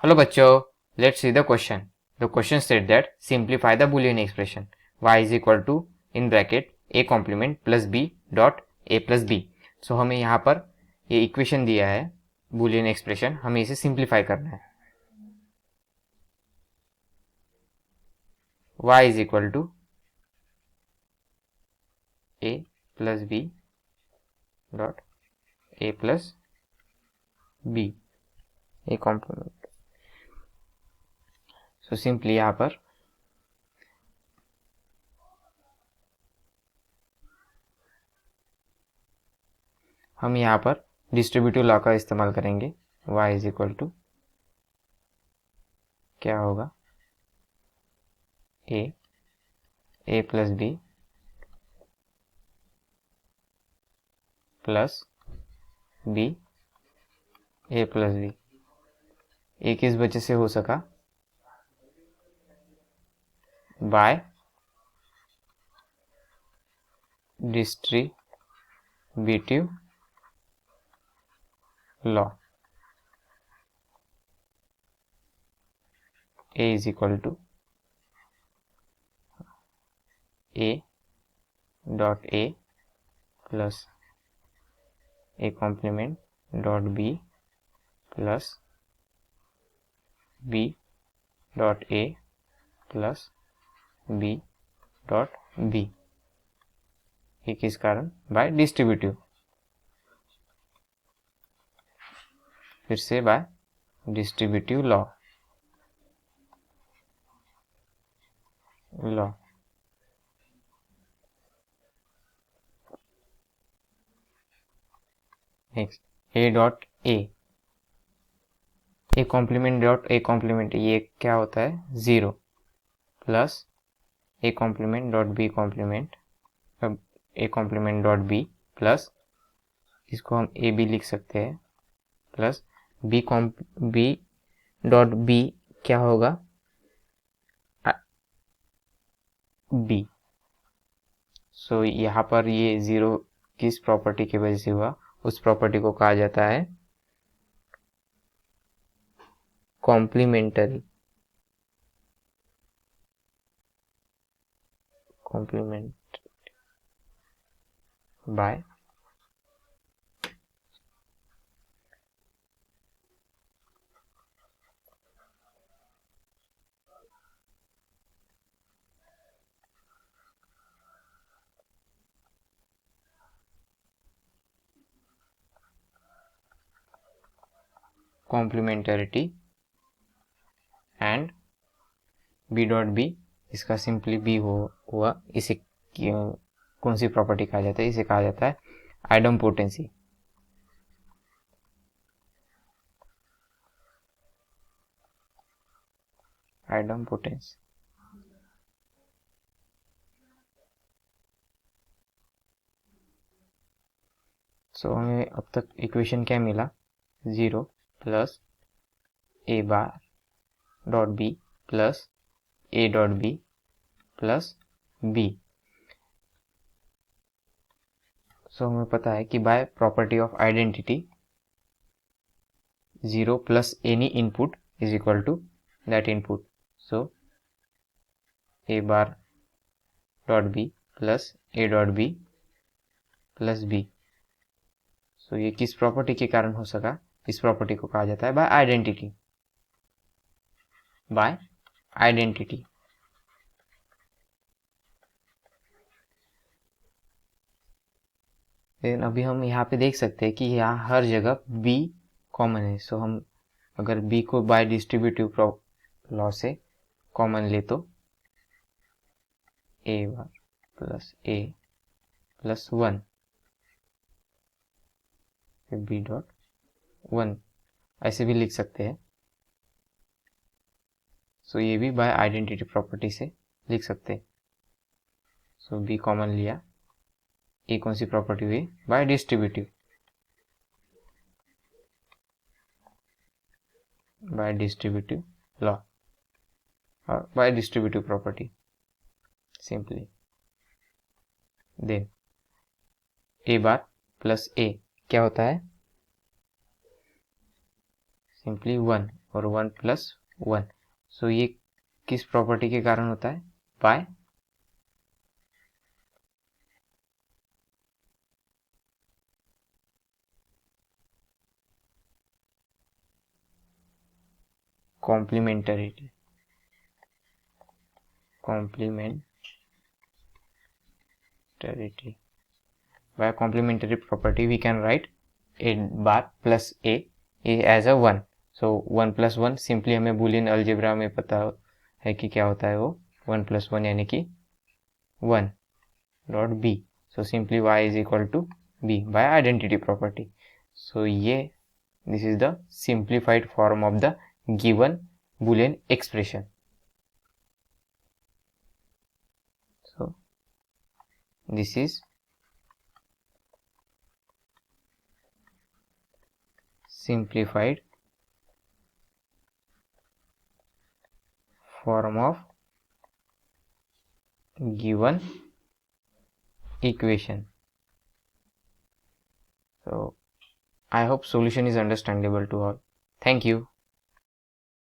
Hello bachcho, let's see the question. The question said that simplify the boolean expression y is equal to in bracket a complement plus b dot a plus b. So हमें यहाँ पर ये equation दिया है boolean expression, हमें इसे simplify करना है. y is equal to a plus b dot a plus b a complement. So simply यहाँ पर हम यहाँ पर डिस्ट्रीब्यूटिव लॉ का इस्तेमाल करेंगे. y इज इक्वल टू क्या होगा a plus b plus b a plus b. ए किस वजह से हो सका? By distributive law. a is equal to a dot a plus a complement dot b plus b dot a plus b dot b. ये किस कारण? By distributive. फिर से by distributive law. Next a dot a complement dot a complement, ये क्या होता है? 0 plus a complement dot b complement a complement dot b plus इसको हम a b लिख सकते हैं प्लस b डॉट b क्या होगा? b. सो यहाँ पर ये 0 किस प्रॉपर्टी की वजह से हुआ? उस प्रॉपर्टी को कहा जाता है complementary. Complement by complementarity and B dot B. इसका सिंपली बी हुआ. इसे कौन सी प्रॉपर्टी कहा जाता है? इसे कहा जाता है आइडम्पोटेंसी. आइडम्पोटेंसी. सो हमें अब तक इक्वेशन क्या मिला? 0 plus a bar dot b plus a dot b plus b. So हमें पता है कि by property of identity 0 plus any input is equal to that input. So a bar dot b plus a dot b plus b. So ये किस property के कारण हो सका? इस प्रॉपर्टी को कहा जाता है बाय आइडेंटिटी. Bye identity. लेकिन अभी हम यहाँ पे देख सकते हैं कि यहाँ हर जगह b कॉमन है. सो हम अगर b को बाय डिस्ट्रीब्यूटिव लॉ से कॉमन ले तो a bar plus a plus 1 b dot 1 ऐसे भी लिख सकते हैं. सो ये भी बाय आइडेंटिटी प्रॉपर्टी से लिख सकते हैं. सो b कॉमन लिया. ए कौन सी प्रॉपर्टी हुई? By distributive. By distributive law और by distributive property simply. Then a bar plus a क्या होता है? सिंपली 1 और 1 प्लस 1। सो ये किस प्रॉपर्टी के कारण होता है? By complementarity. By complementary property we can write a bar plus a as a 1। so 1 plus 1 simply हमें boolean algebra में पता है कि क्या होता है वो 1 plus 1 यानी कि 1 dot b। so simply y is equal to b by identity property। so ये this is the simplified form of the given boolean expression। so this is simplified form of given equation। so I hope solution is understandable to all. Thank you.